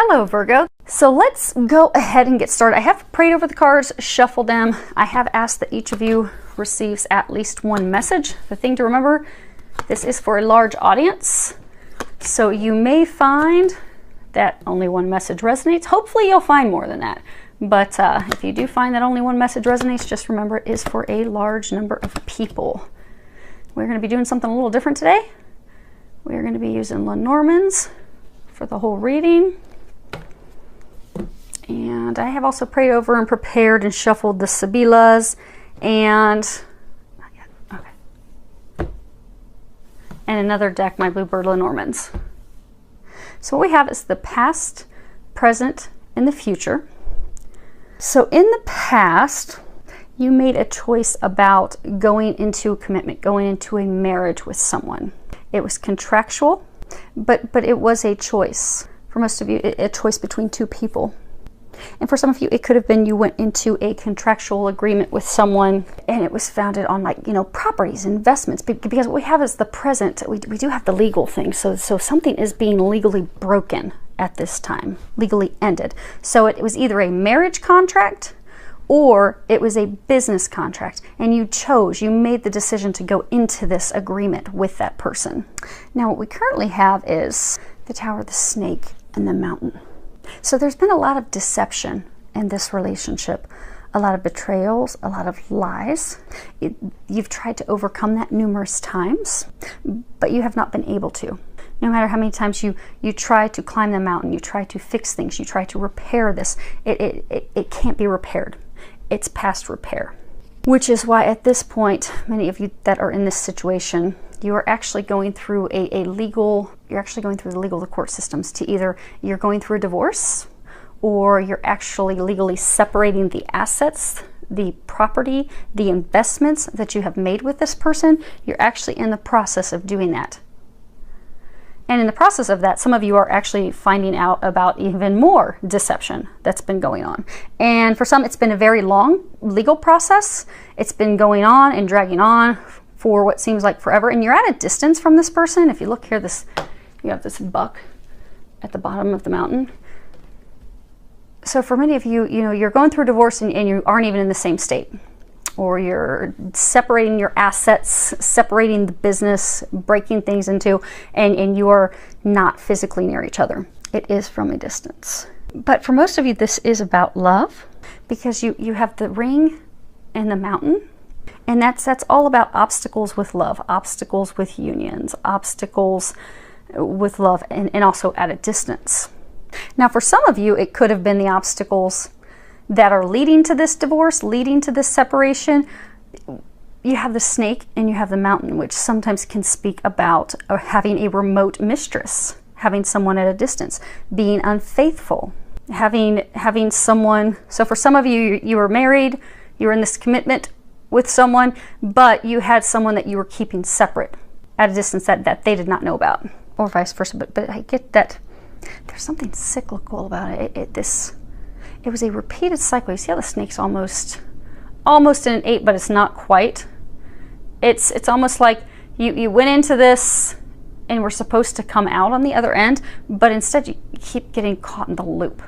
Hello, Virgo. So let's go ahead and get started. I have prayed over the cards, shuffled them. I have asked that each of you receives at least one message. The thing to remember, this is for a large audience. So you may find that only one message resonates. Hopefully you'll find more than that. But if you do find that only one message resonates, just remember it is for a large number of people. We're going to be doing something a little different today. We're going to be using Lenormands for the whole reading. And I have also prayed over and prepared and shuffled the Sibilas and not yet. Okay. And another deck, my Bluebird Lenormands. So what we have is the past, present, and the future. So in the past, you made a choice about going into a commitment, going into a marriage with someone. It was contractual, but it was a choice. For most of you, a choice between two people. And for some of you, it could have been you went into a contractual agreement with someone and it was founded on, like, you know, properties, investments. Because what we have is the present. We do have the legal thing. So something is being legally broken at this time, legally ended. So it was either a marriage contract or it was a business contract. And you made the decision to go into this agreement with that person. Now, what we currently have is the Tower, the Snake, and the Mountain. So there's been a lot of deception in this relationship, a lot of betrayals, a lot of lies. You've tried to overcome that numerous times, but you have not been able to. No matter how many times you try to climb the mountain, you try to fix things, you try to repair this, it can't be repaired. It's past repair. Which is why at this point, many of you that are in this situation, you are actually going through the legal court systems to either you're going through a divorce or you're actually legally separating the assets, the property, the investments that you have made with this person. You're actually in the process of doing that. And in the process of that, some of you are actually finding out about even more deception that's been going on. And for some, it's been a very long legal process. It's been going on and dragging on for what seems like forever. And you're at a distance from this person. If you look here, you have this buck at the bottom of the mountain. So for many of you, you're going through a divorce and you aren't even in the same state. Or you're separating your assets, separating the business, breaking things into, and you are not physically near each other. It is from a distance. But for most of you, this is about love, because you have the ring and the mountain, and that's all about obstacles with love, obstacles with unions, obstacles with love, and also at a distance. Now, for some of you, it could have been the obstacles that are leading to this divorce, leading to this separation. You have the Snake and you have the Mountain, which sometimes can speak about having a remote mistress, having someone at a distance, being unfaithful, having someone. So for some of you, you were married, you were in this commitment with someone, but you had someone that you were keeping separate at a distance that they did not know about, or vice versa. But I get that there's something cyclical about it. It was a repeated cycle. You see how the snake's almost in an 8, but it's not quite. It's almost like you went into this and were supposed to come out on the other end, but instead you keep getting caught in the loop.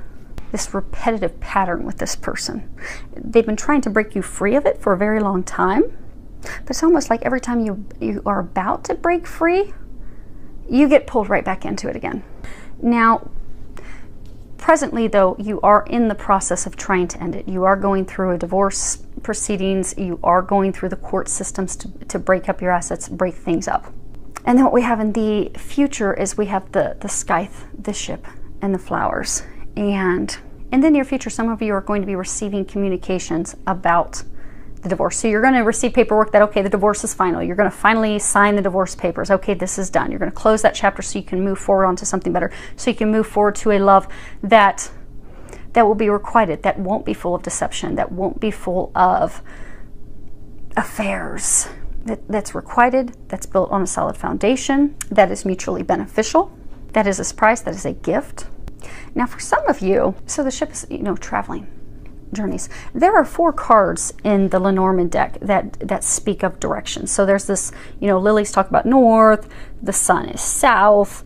This repetitive pattern with this person. They've been trying to break you free of it for a very long time, but it's almost like every time you are about to break free, you get pulled right back into it again. Now, presently, though, you are in the process of trying to end it. You are going through a divorce proceedings. You are going through the court systems to break up your assets, break things up. And then what we have in the future is we have the scythe, the ship, and the flowers. And in the near future, some of you are going to be receiving communications about the divorce. So you're going to receive paperwork that, okay, the divorce is final. You're going to finally sign the divorce papers. Okay, this is done. You're going to close that chapter so you can move forward onto something better. So you can move forward to a love that will be requited, that won't be full of deception, that won't be full of affairs, that's requited, that's built on a solid foundation, that is mutually beneficial, that is a surprise, that is a gift. Now for some of you, so the ship is, traveling journeys. There are 4 cards in the Lenormand deck that speak of direction. So there's this, lilies talk about north, the sun is south,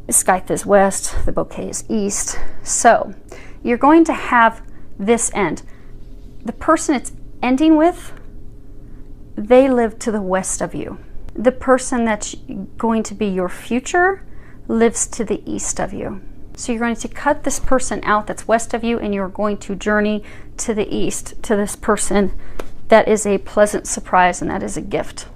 Scythe is west, the bouquet is east. So you're going to have this end. The person it's ending with, they live to the west of you. The person that's going to be your future lives to the east of you. So you're going to cut this person out that's west of you, and you're going to journey to the east to this person that is a pleasant surprise, and that is a gift,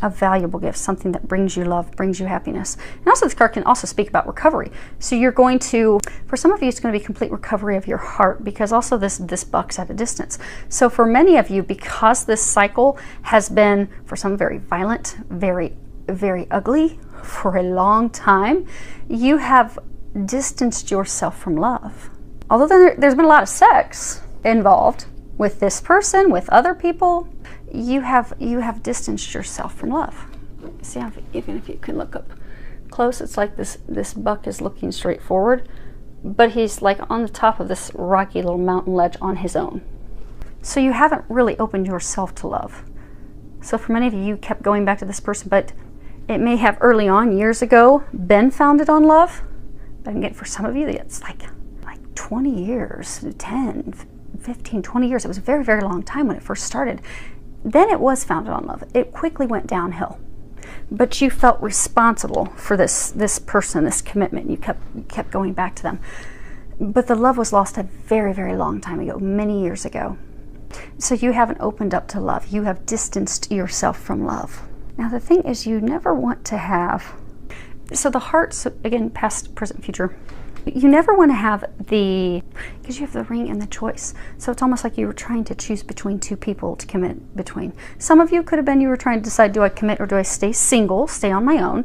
a valuable gift, something that brings you love, brings you happiness. And also this card can also speak about recovery. So you're going to, for some of you, it's going to be complete recovery of your heart, because also this buck's at a distance. So for many of you, because this cycle has been, for some, very violent, very, very ugly for a long time, you have distanced yourself from love. Although there's been a lot of sex involved with this person, with other people, you have distanced yourself from love. See, even if you can look up close, it's like this buck is looking straight forward, but he's like on the top of this rocky little mountain ledge on his own. So you haven't really opened yourself to love. So for many of you, you kept going back to this person, but it may have early on, years ago, been founded on love. But again, for some of you, it's like 20 years, 10, 15, 20 years. It was a very, very long time when it first started. Then it was founded on love. It quickly went downhill. But you felt responsible for this person, this commitment. You kept going back to them. But the love was lost a very, very long time ago, many years ago. So you haven't opened up to love. You have distanced yourself from love. Now the thing is, you never want to have, so the hearts, again, past, present, future, you never want to have because you have the ring and the choice. So it's almost like you were trying to choose between two people to commit between. Some of you could have been, you were trying to decide, do I commit or do I stay single, stay on my own?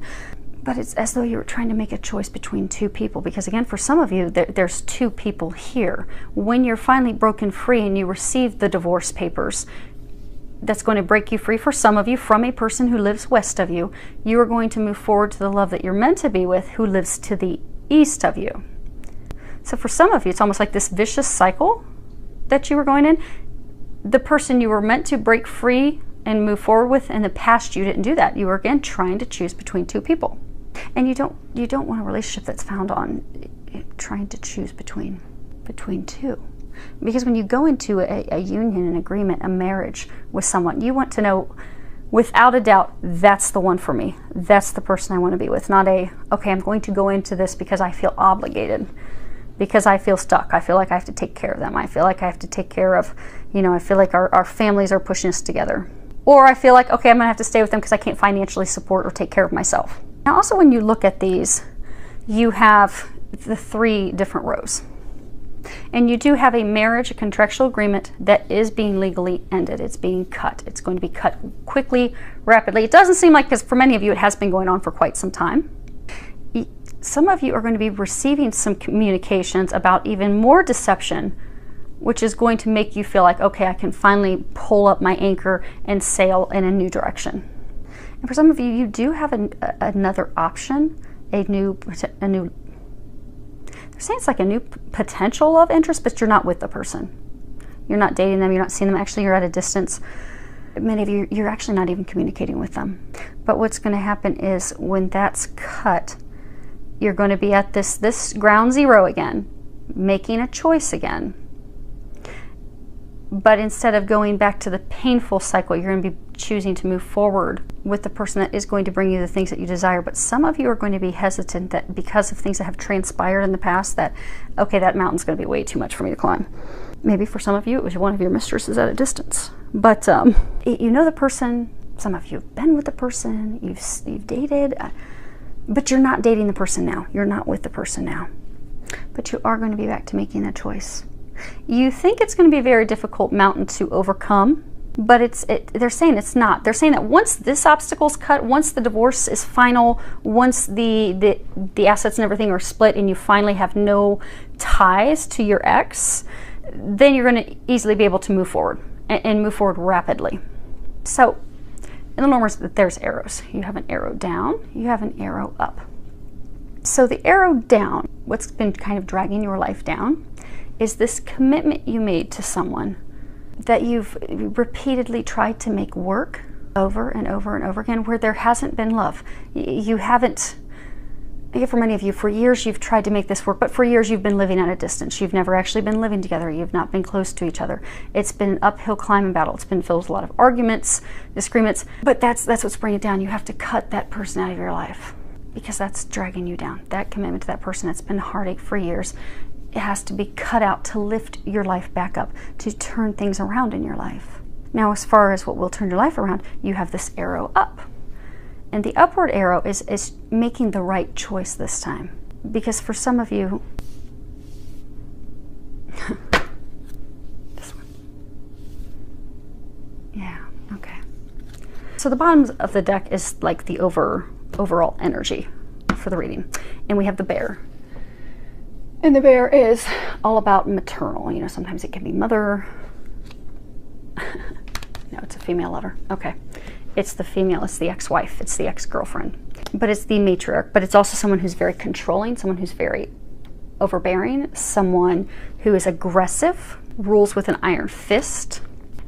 But it's as though you were trying to make a choice between two people, because again, for some of you, there's two people here. When you're finally broken free and you receive the divorce papers, that's going to break you free, for some of you, from a person who lives west of you. You are going to move forward to the love that you're meant to be with, who lives to the east of you. So for some of you, it's almost like this vicious cycle that you were going in. The person you were meant to break free and move forward with in the past, you didn't do that. You were again trying to choose between two people. And you don't want a relationship that's found on trying to choose between two. Because when you go into a union, an agreement, a marriage with someone, you want to know without a doubt, that's the one for me. That's the person I want to be with. Not okay, I'm going to go into this because I feel obligated, because I feel stuck. I feel like I have to take care of them. I feel like I have to take care of, I feel like our families are pushing us together. Or I feel like, okay, I'm going to have to stay with them because I can't financially support or take care of myself. Now also, when you look at these, you have the three different rows. And you do have a marriage, a contractual agreement that is being legally ended. It's being cut. It's going to be cut quickly, rapidly. It doesn't seem like, because for many of you it has been going on for quite some time. Some of you are going to be receiving some communications about even more deception, which is going to make you feel like, okay, I can finally pull up my anchor and sail in a new direction. And for some of you, you do have another option, a new they're saying it's like a new potential love interest, but you're not with the person. You're not dating them, you're not seeing them. Actually, you're at a distance. Many of you, you're actually not even communicating with them. But what's going to happen is when that's cut, you're going to be at this ground zero again, making a choice again. But instead of going back to the painful cycle, you're going to be choosing to move forward with the person that is going to bring you the things that you desire. But some of you are going to be hesitant that because of things that have transpired in the past, that, okay, that mountain's going to be way too much for me to climb. Maybe for some of you, it was one of your mistresses at a distance. But you know the person, some of you have been with the person, you've dated, but you're not dating the person now. You're not with the person now. But you are going to be back to making a choice. You think it's going to be a very difficult mountain to overcome, but they're saying it's not. They're saying that once this obstacle's cut, once the divorce is final, once the assets and everything are split and you finally have no ties to your ex, then you're going to easily be able to move forward and move forward rapidly. So in the numbers, there's arrows. You have an arrow down, you have an arrow up. So the arrow down, what's been kind of dragging your life down, is this commitment you made to someone that you've repeatedly tried to make work over and over and over again, where there hasn't been love. You haven't for many of you, for years you've tried to make this work, but for years you've been living at a distance. You've never actually been living together. You've not been close to each other. It's been an uphill climb and battle. It's been filled with a lot of arguments, disagreements, but that's what's bringing it down. You have to cut that person out of your life because that's dragging you down. That commitment to that person that's been heartache for years, it has to be cut out to lift your life back up, to turn things around in your life. Now, as far as what will turn your life around, you have this arrow up. And the upward arrow is making the right choice this time. Because for some of you, this one. Yeah, okay. So the bottom of the deck is like the overall energy for the reading. And we have the bear. And the bear is all about maternal. You know, sometimes it can be mother. No, it's a female lover. Okay. It's the female, it's the ex-wife, it's the ex-girlfriend. But it's the matriarch, but it's also someone who's very controlling, someone who's very overbearing, someone who is aggressive, rules with an iron fist.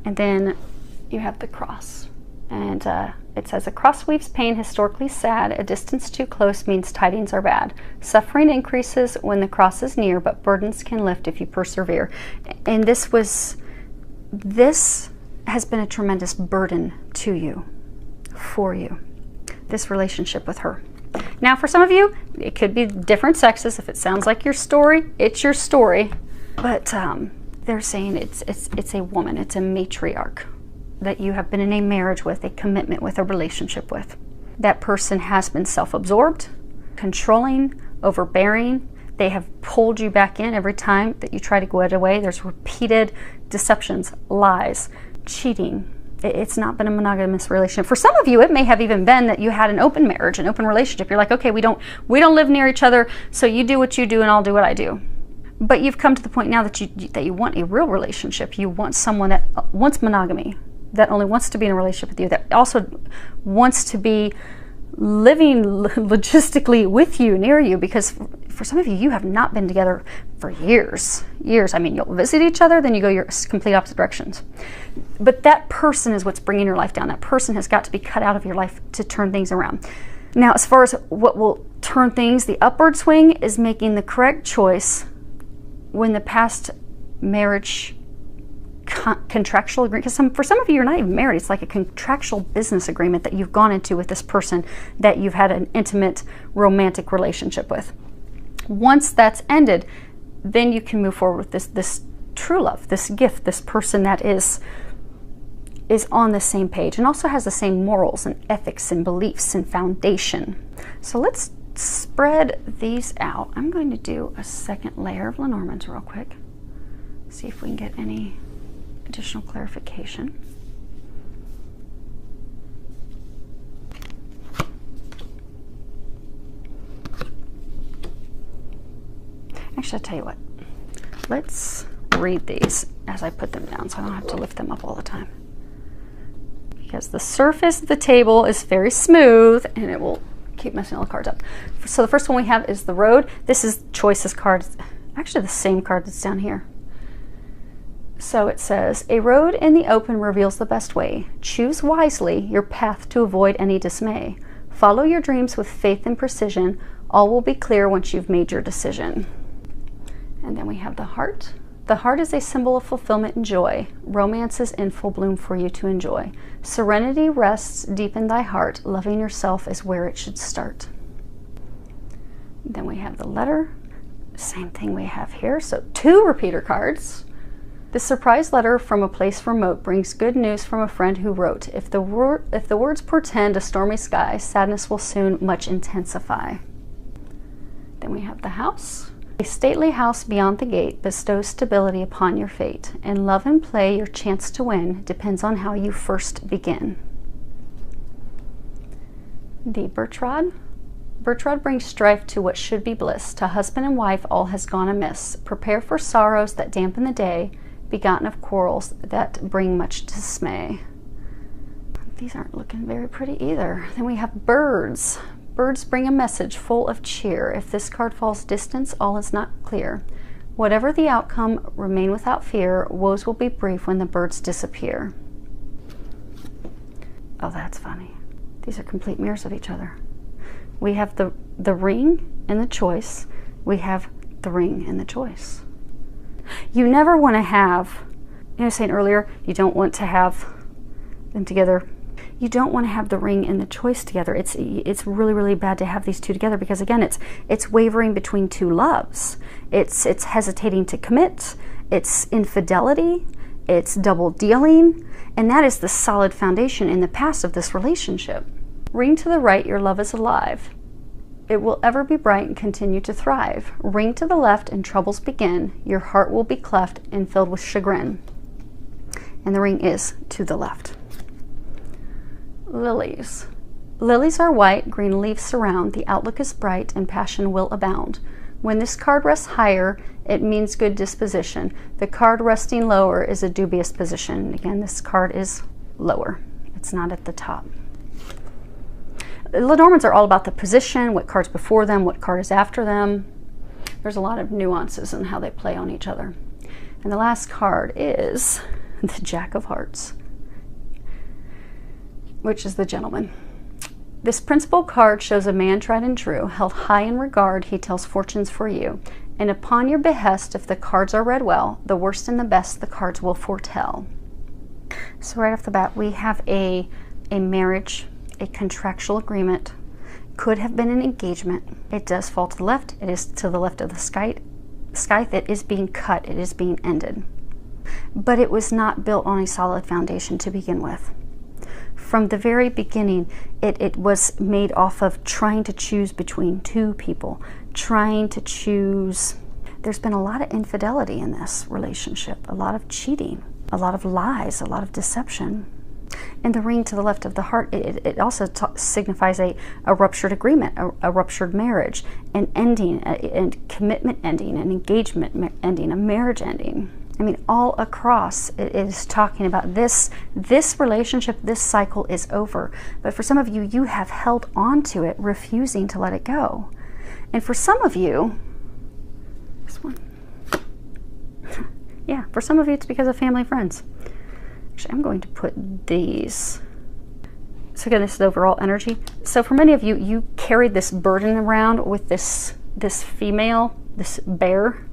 And then you have the cross. And it says, a cross weaves pain historically sad. A distance too close means tidings are bad. Suffering increases when the cross is near, but burdens can lift if you persevere. And this has been a tremendous burden to you, for you, this relationship with her. Now, for some of you, it could be different sexes. If it sounds like your story, it's your story. But they're saying it's a woman, it's a matriarch that you have been in a marriage with, a commitment with, a relationship with. That person has been self-absorbed, controlling, overbearing. They have pulled you back in every time that you try to get away. There's repeated deceptions, lies, cheating. It's not been a monogamous relationship. For some of you, it may have even been that you had an open marriage, an open relationship. You're like, okay, we don't live near each other, so you do what you do and I'll do what I do. But you've come to the point now that you want a real relationship. You want someone that wants monogamy, that only wants to be in a relationship with you, that also wants to be living logistically with you, near you, because for some of you, you have not been together for years. I mean, you'll visit each other, then you go your complete opposite directions. But that person is what's bringing your life down. That person has got to be cut out of your life to turn things around. Now, as far as what will turn things, the upward swing is making the correct choice when the past marriage contractual agreement, because for some of you, you're not even married. It's like a contractual business agreement that you've gone into with this person that you've had an intimate romantic relationship with. Once that's ended, then you can move forward with this true love, this gift, this person that is on the same page and also has the same morals and ethics and beliefs and foundation. So let's spread these out. I'm going to do a second layer of Lenormands real quick. See if we can get any additional clarification. Actually, I'll tell you what. Let's read these as I put them down so I don't have to lift them up all the time. Because the surface of the table is very smooth and it will keep messing all the cards up. So the first one we have is the Road. This is Choices card. Actually, the same card that's down here. So it says, a road in the open reveals the best way. Choose wisely your path to avoid any dismay. Follow your dreams with faith and precision. All will be clear once you've made your decision. And then we have the Heart. The heart is a symbol of fulfillment and joy. Romance is in full bloom for you to enjoy. Serenity rests deep in thy heart. Loving yourself is where it should start. Then we have the Letter. Same thing we have here. So 2 repeater cards. The surprise letter from a place remote brings good news from a friend who wrote. If the words portend a stormy sky, sadness will soon much intensify. Then we have the House. A stately house beyond the gate bestows stability upon your fate. In love and play, your chance to win depends on how you first begin. The Birch Rod. Birch Rod brings strife to what should be bliss. To husband and wife, all has gone amiss. Prepare for sorrows that dampen the day, begotten of quarrels that bring much dismay. These aren't looking very pretty either. Then we have Birds. Birds bring a message full of cheer. If this card falls distance, all is not clear. Whatever the outcome, remain without fear. Woes will be brief when the birds disappear. Oh, that's funny. These are complete mirrors of each other. We have the ring and the choice. We have the ring and the choice. You never want to have, I was saying earlier, you don't want to have them together. You don't want to have the ring and the choice together. It's really, really bad to have these two together, because again, it's wavering between two loves. It's hesitating to commit. It's infidelity. It's double dealing. And that is the solid foundation in the past of this relationship. Ring to the right, your love is alive. It will ever be bright and continue to thrive. Ring to the left and troubles begin. Your heart will be cleft and filled with chagrin. And the ring is to the left. Lilies. Lilies are white, green leaves surround. The outlook is bright and passion will abound. When this card rests higher, it means good disposition. The card resting lower is a dubious position. Again, this card is lower. It's not at the top. Lenormands are all about the position, what card's before them, what card is after them. There's a lot of nuances in how they play on each other. And the last card is the Jack of Hearts, which is the Gentleman. This principal card shows a man tried and true, held high in regard, he tells fortunes for you. And upon your behest, if the cards are read well, the worst and the best the cards will foretell. So right off the bat, we have a marriage, a contractual agreement, could have been an engagement. It does fall to the left. It is to the left of the scythe. It is being cut. It is being ended. But it was not built on a solid foundation to begin with. From the very beginning, it was made off of trying to choose between two people, trying to choose. There's been a lot of infidelity in this relationship, a lot of cheating, a lot of lies, a lot of deception. And the ring to the left of the heart, it also signifies a ruptured agreement, a ruptured marriage, an ending, a commitment ending, an engagement ending, a marriage ending. I mean, all across it is talking about this relationship, this cycle is over. But for some of you, you have held on to it, refusing to let it go. And for some of you, this one, yeah, for some of you, it's because of family and friends. Actually, I'm going to put these. So again, this is overall energy. So for many of you, you carried this burden around with this female, this bear.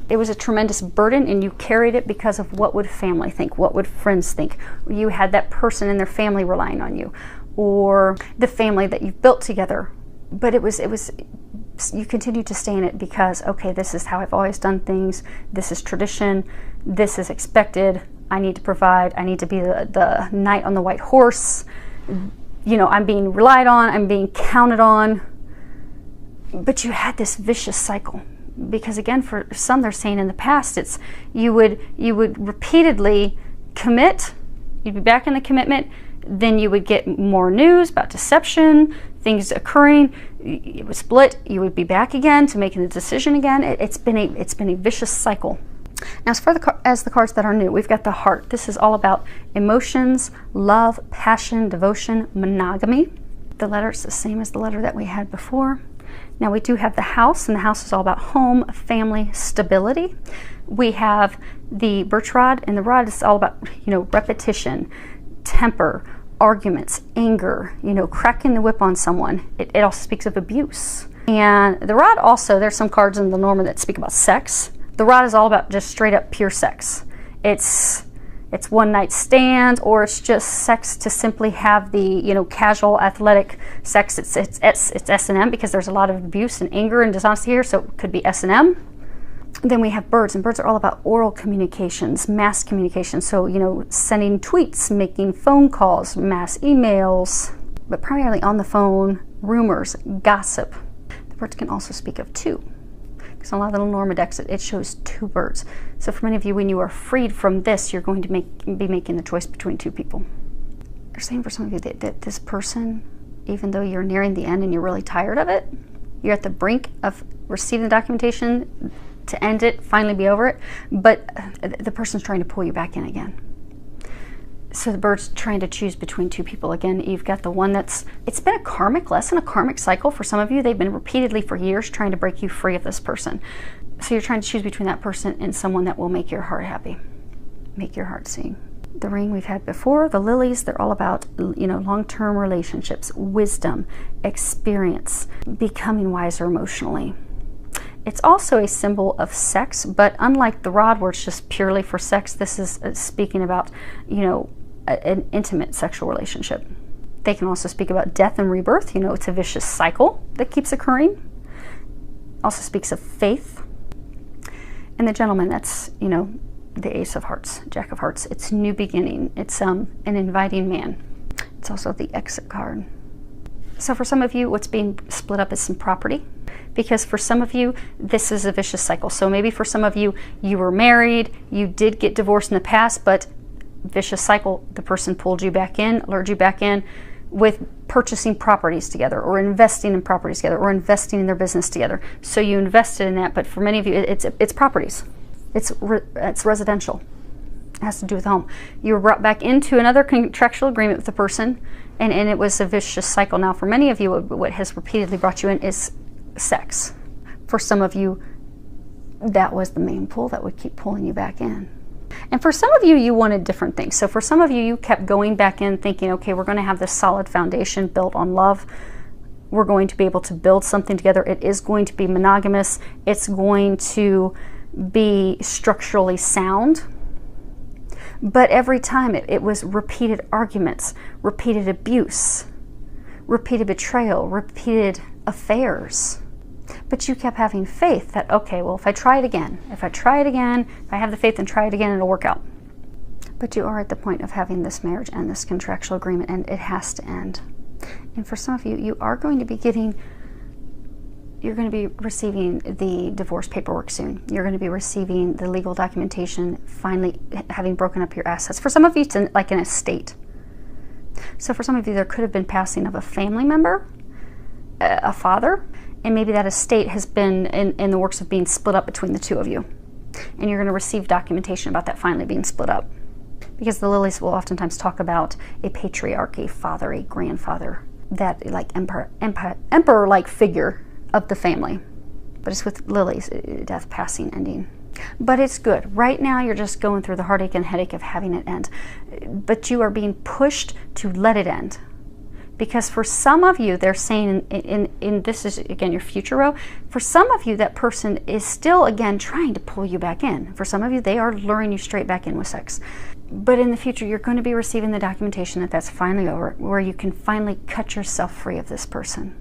It was a tremendous burden, and you carried it because of what would family think, what would friends think. You had that person in their family relying on you, or the family that you've built together. But you continue to stay in it because, okay, this is how I've always done things. This is tradition. This is expected. I need to provide. I need to be the knight on the white horse. You know, I'm being relied on. I'm being counted on. But you had this vicious cycle. Because again, for some, they're saying in the past, it's you would repeatedly commit, you'd be back in the commitment, then you would get more news about deception, things occurring, it would split, you would be back again to making the decision again. It's been a vicious cycle. Now, as the cards that are new, we've got the heart. This is all about emotions, love, passion, devotion, monogamy. The letter is the same as the letter that we had before. Now we do have the house, and the house is all about home, family, stability. We have the birch rod, and the rod is all about, repetition, temper, arguments, anger, cracking the whip on someone. It also speaks of abuse. And the rod also, there's some cards in the Lenormand that speak about sex. The rod is all about just straight up pure sex. It's one night stands, or it's just sex to simply have the casual athletic sex. It's S&M, because there's a lot of abuse and anger and dishonesty here, so it could be S&M. Then we have birds, and birds are all about oral communications, mass communication. So sending tweets, making phone calls, mass emails, but primarily on the phone, rumors, gossip. The birds can also speak of two. Because a lot of the Lenormand decks, it shows two birds. So for many of you, when you are freed from this, you're going to be making the choice between two people. They're saying for some of you that this person, even though you're nearing the end and you're really tired of it, you're at the brink of receiving the documentation to end it, finally be over it, but the person's trying to pull you back in again. So the bird's trying to choose between two people. Again, you've got the one it's been a karmic lesson, a karmic cycle. For some of you, they've been repeatedly for years trying to break you free of this person. So you're trying to choose between that person and someone that will make your heart happy, make your heart sing. The ring we've had before, the lilies, they're all about, you know, long-term relationships, wisdom, experience, becoming wiser emotionally. It's also a symbol of sex, but unlike the rod where it's just purely for sex, this is speaking about, you know, an intimate sexual relationship. They can also speak about death and rebirth. You know, it's a vicious cycle that keeps occurring. Also speaks of faith. And the gentleman, that's, you know, the Ace of Hearts, Jack of Hearts. It's new beginning. It's an inviting man. It's also the exit card. So for some of you, what's being split up is some property, because for some of you, this is a vicious cycle. So maybe for some of you, you were married, you did get divorced in the past, but vicious cycle, the person pulled you back in, lured you back in with purchasing properties together, or investing in properties together, or investing in their business together. So you invested in that, but for many of you, it's properties. It's residential. It has to do with home. You were brought back into another contractual agreement with the person, and it was a vicious cycle. Now, for many of you, what has repeatedly brought you in is sex. For some of you, that was the main pull that would keep pulling you back in. And for some of you, you wanted different things. So for some of you, you kept going back in thinking, okay, we're going to have this solid foundation built on love. We're going to be able to build something together. It is going to be monogamous. It's going to be structurally sound. But every time it was repeated arguments, repeated abuse, repeated betrayal, repeated affairs. But you kept having faith that, okay, well, if I try it again, if I have the faith and try it again, it'll work out. But you are at the point of having this marriage and this contractual agreement, and it has to end. And for some of you, you are going to be you're going to be receiving the divorce paperwork soon. You're going to be receiving the legal documentation, finally having broken up your assets. For some of you, it's like an estate. So for some of you, there could have been passing of a family member, a father, and maybe that estate has been in the works of being split up between the two of you. And you're going to receive documentation about that finally being split up. Because the lilies will oftentimes talk about a patriarch, a father, a grandfather, that like emperor-like figure of the family. But it's with lilies, death, passing, ending. But it's good. Right now you're just going through the heartache and headache of having it end. But you are being pushed to let it end. Because for some of you, they're saying, in this is, again, your future row, for some of you, that person is still, again, trying to pull you back in. For some of you, they are luring you straight back in with sex. But in the future, you're going to be receiving the documentation that that's finally over, where you can finally cut yourself free of this person.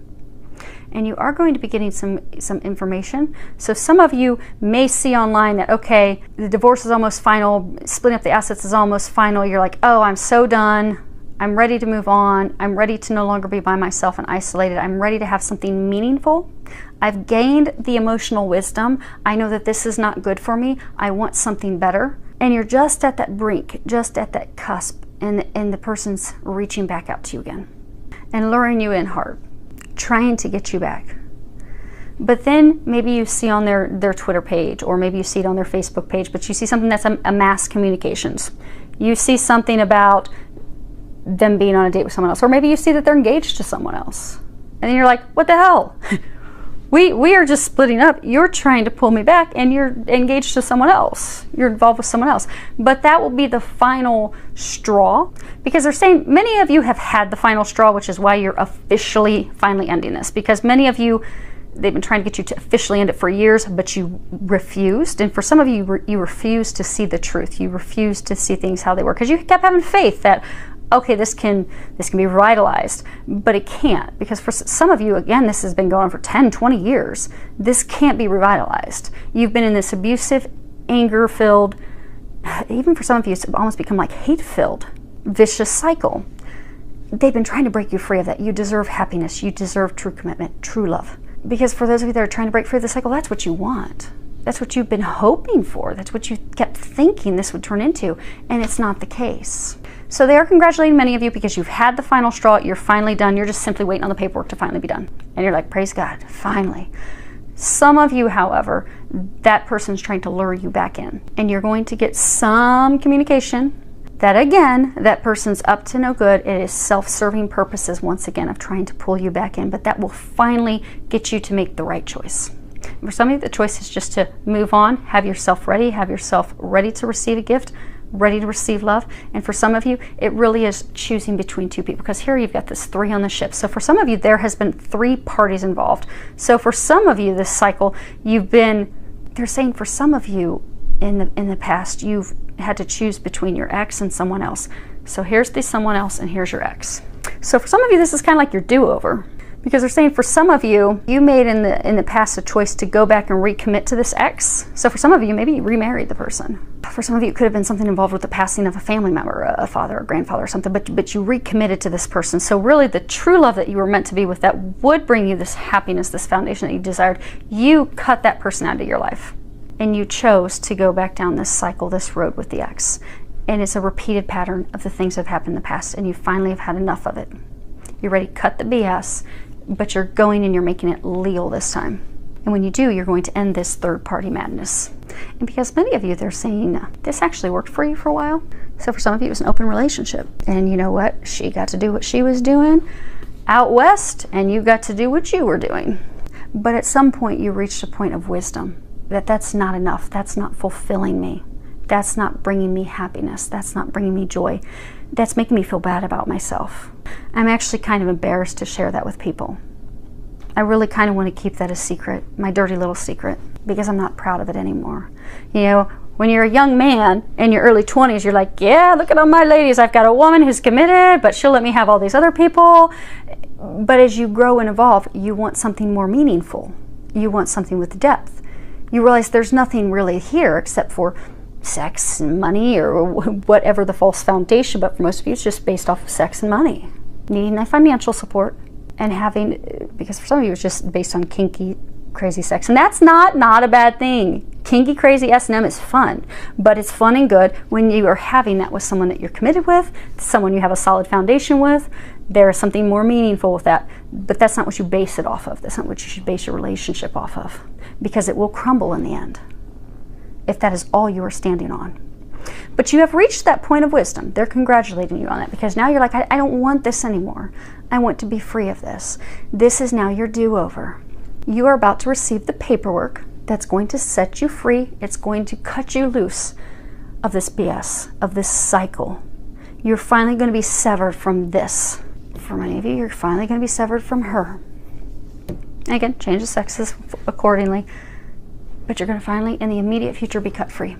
And you are going to be getting some information. So some of you may see online that, okay, the divorce is almost final, splitting up the assets is almost final. You're like, oh, I'm so done. I'm ready to move on. I'm ready to no longer be by myself and isolated. I'm ready to have something meaningful. I've gained the emotional wisdom. I know that this is not good for me. I want something better. And you're just at that brink, just at that cusp, and the person's reaching back out to you again and luring you in hard, trying to get you back. But then maybe you see on their Twitter page, or maybe you see it on their Facebook page, but you see something that's a mass communications. You see something about them being on a date with someone else, or maybe you see that they're engaged to someone else, and then you're like, what the hell? we are just splitting up. You're trying to pull me back, and you're engaged to someone else. You're involved with someone else. But that will be the final straw, because they're saying many of you have had the final straw, which is why you're officially finally ending this, because many of you, they've been trying to get you to officially end it for years, but you refused. And for some of you, you refused to see the truth. You refused to see things how they were, because you kept having faith that, okay, this can be revitalized, but it can't, because for some of you, again, this has been going on for 10, 20 years. This can't be revitalized. You've been in this abusive, anger-filled, even for some of you, it's almost become like hate-filled, vicious cycle. They've been trying to break you free of that. You deserve happiness. You deserve true commitment, true love. Because for those of you that are trying to break free of the cycle, that's what you want. That's what you've been hoping for. That's what you kept thinking this would turn into, and it's not the case. So they are congratulating many of you because you've had the final straw. You're finally done. You're just simply waiting on the paperwork to finally be done. And you're like, praise God, finally. Some of you, however, that person's trying to lure you back in. And you're going to get some communication that, again, that person's up to no good. It is self-serving purposes, once again, of trying to pull you back in. But that will finally get you to make the right choice. For some of you, the choice is just to move on, have yourself ready to receive a gift, ready to receive love. And for some of you, it really is choosing between two people, because here you've got this 3 on the ship. So for some of you, there has been 3 parties involved. So for some of you, this cycle, they're saying for some of you in the past, you've had to choose between your ex and someone else. So here's the someone else, and here's your ex. So for some of you, this is kind of like your do-over, because they're saying for some of you, you made in the past a choice to go back and recommit to this ex. So for some of you, maybe you remarried the person. For some of you, it could have been something involved with the passing of a family member, a father or grandfather or something, but you recommitted to this person. So really the true love that you were meant to be with, that would bring you this happiness, this foundation that you desired, you cut that person out of your life. And you chose to go back down this cycle, this road with the ex. And it's a repeated pattern of the things that have happened in the past, and you finally have had enough of it. You're ready to cut the BS, but you're going and you're making it legal this time. And when you do, you're going to end this third-party madness. And because many of you, they're saying, this actually worked for you for a while. So for some of you, it was an open relationship. And you know what? She got to do what she was doing out west, and you got to do what you were doing. But at some point, you reached a point of wisdom that that's not enough. That's not fulfilling me. That's not bringing me happiness. That's not bringing me joy. That's making me feel bad about myself. I'm actually kind of embarrassed to share that with people. I really kind of want to keep that a secret, my dirty little secret, because I'm not proud of it anymore. You know, when you're a young man in your early 20s, you're like, yeah, look at all my ladies. I've got a woman who's committed, but she'll let me have all these other people. But as you grow and evolve, you want something more meaningful. You want something with depth. You realize there's nothing really here except for sex and money, or whatever the false foundation, but for most of you it's just based off of sex and money. Needing that financial support, and having, because for some of you it's just based on kinky, crazy sex. And that's not a bad thing. Kinky, crazy S&M is fun, but it's fun and good when you are having that with someone that you're committed with, someone you have a solid foundation with. There's something more meaningful with that, but that's not what you base it off of. That's not what you should base your relationship off of, because it will crumble in the end if that is all you are standing on. But you have reached that point of wisdom. They're congratulating you on that, because now you're like, I don't want this anymore. I want to be free of this. This is now your do-over. You are about to receive the paperwork that's going to set you free. It's going to cut you loose of this BS, of this cycle. You're finally going to be severed from this. For many of you, you're finally going to be severed from her. And again, change the sexes accordingly. But you're going to finally, in the immediate future, be cut free.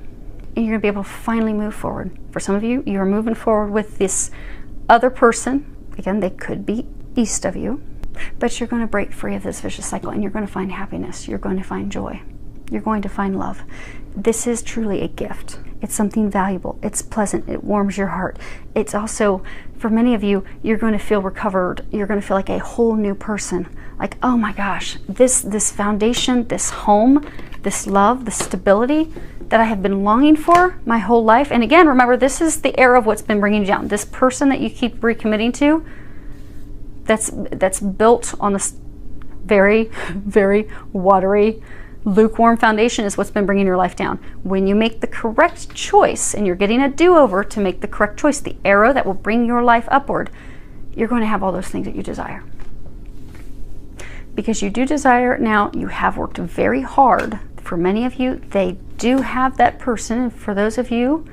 And you're going to be able to finally move forward. For some of you, you're moving forward with this other person. Again, they could be east of you. But you're going to break free of this vicious cycle, and you're going to find happiness. You're going to find joy. You're going to find love. This is truly a gift. It's something valuable. It's pleasant. It warms your heart. It's also, for many of you, you're going to feel recovered. You're going to feel like a whole new person. Like, oh my gosh, this foundation, this home, this love, this stability that I have been longing for my whole life. And again, remember, this is the era of what's been bringing you down. This person that you keep recommitting to, that's built on this very, very watery, lukewarm foundation, is what's been bringing your life down. When you make the correct choice, and you're getting a do-over to make the correct choice, the arrow that will bring your life upward, you're going to have all those things that you desire. Because you do desire it now. You have worked very hard. For many of you, they do have that person. And for those of you,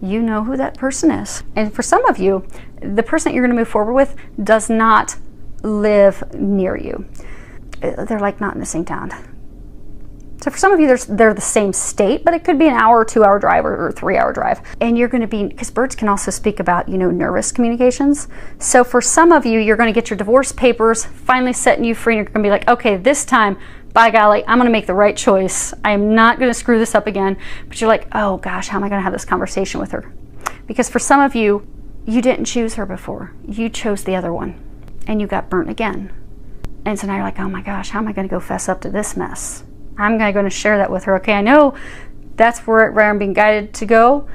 you know who that person is. And for some of you, the person that you're going to move forward with does not live near you. They're like not in the same town. So for some of you, they're the same state, but it could be an hour or 2-hour drive or 3-hour drive. And you're going to be, because birds can also speak about, nervous communications. So for some of you, you're going to get your divorce papers finally setting you free, and you're going to be like, okay, this time, by golly, I'm going to make the right choice. I am not going to screw this up again. But you're like, oh gosh, how am I going to have this conversation with her? Because for some of you, you didn't choose her before. You chose the other one, and you got burnt again. And so now you're like, oh my gosh, how am I going to go fess up to this mess? I'm going to share that with her. Okay, I know that's where I'm being guided to go.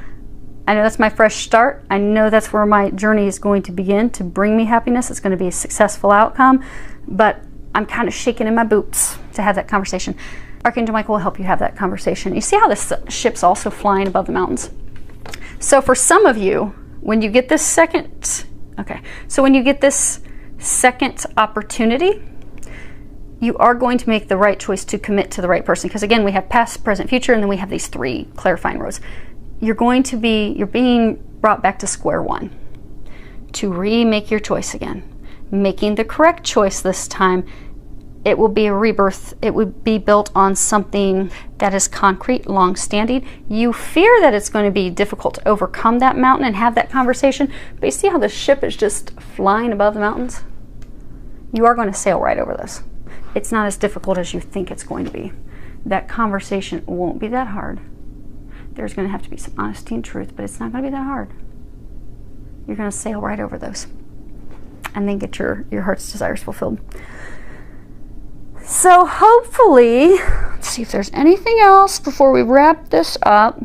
I know that's my fresh start. I know that's where my journey is going to begin to bring me happiness. It's going to be a successful outcome. But I'm kind of shaking in my boots to have that conversation. Archangel Michael will help you have that conversation. You see how this ship's also flying above the mountains? So for some of you, when you get this second opportunity, you are going to make the right choice to commit to the right person. Because again, we have past, present, future, and then we have these 3 clarifying roads. you're being brought back to square one to remake your choice again, making the correct choice this time. It will be a rebirth. It would be built on something that is concrete, long-standing. You fear that it's going to be difficult to overcome that mountain and have that conversation, but you see how the ship is just flying above the mountains? You are going to sail right over this. It's not as difficult as you think it's going to be. That conversation won't be that hard. There's going to have to be some honesty and truth, but it's not going to be that hard. You're going to sail right over those and then get your heart's desires fulfilled. So hopefully, let's see if there's anything else before we wrap this up.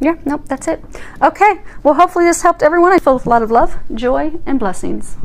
Yeah, nope, that's it. Okay, well, hopefully this helped everyone. I feel with a lot of love, joy, and blessings.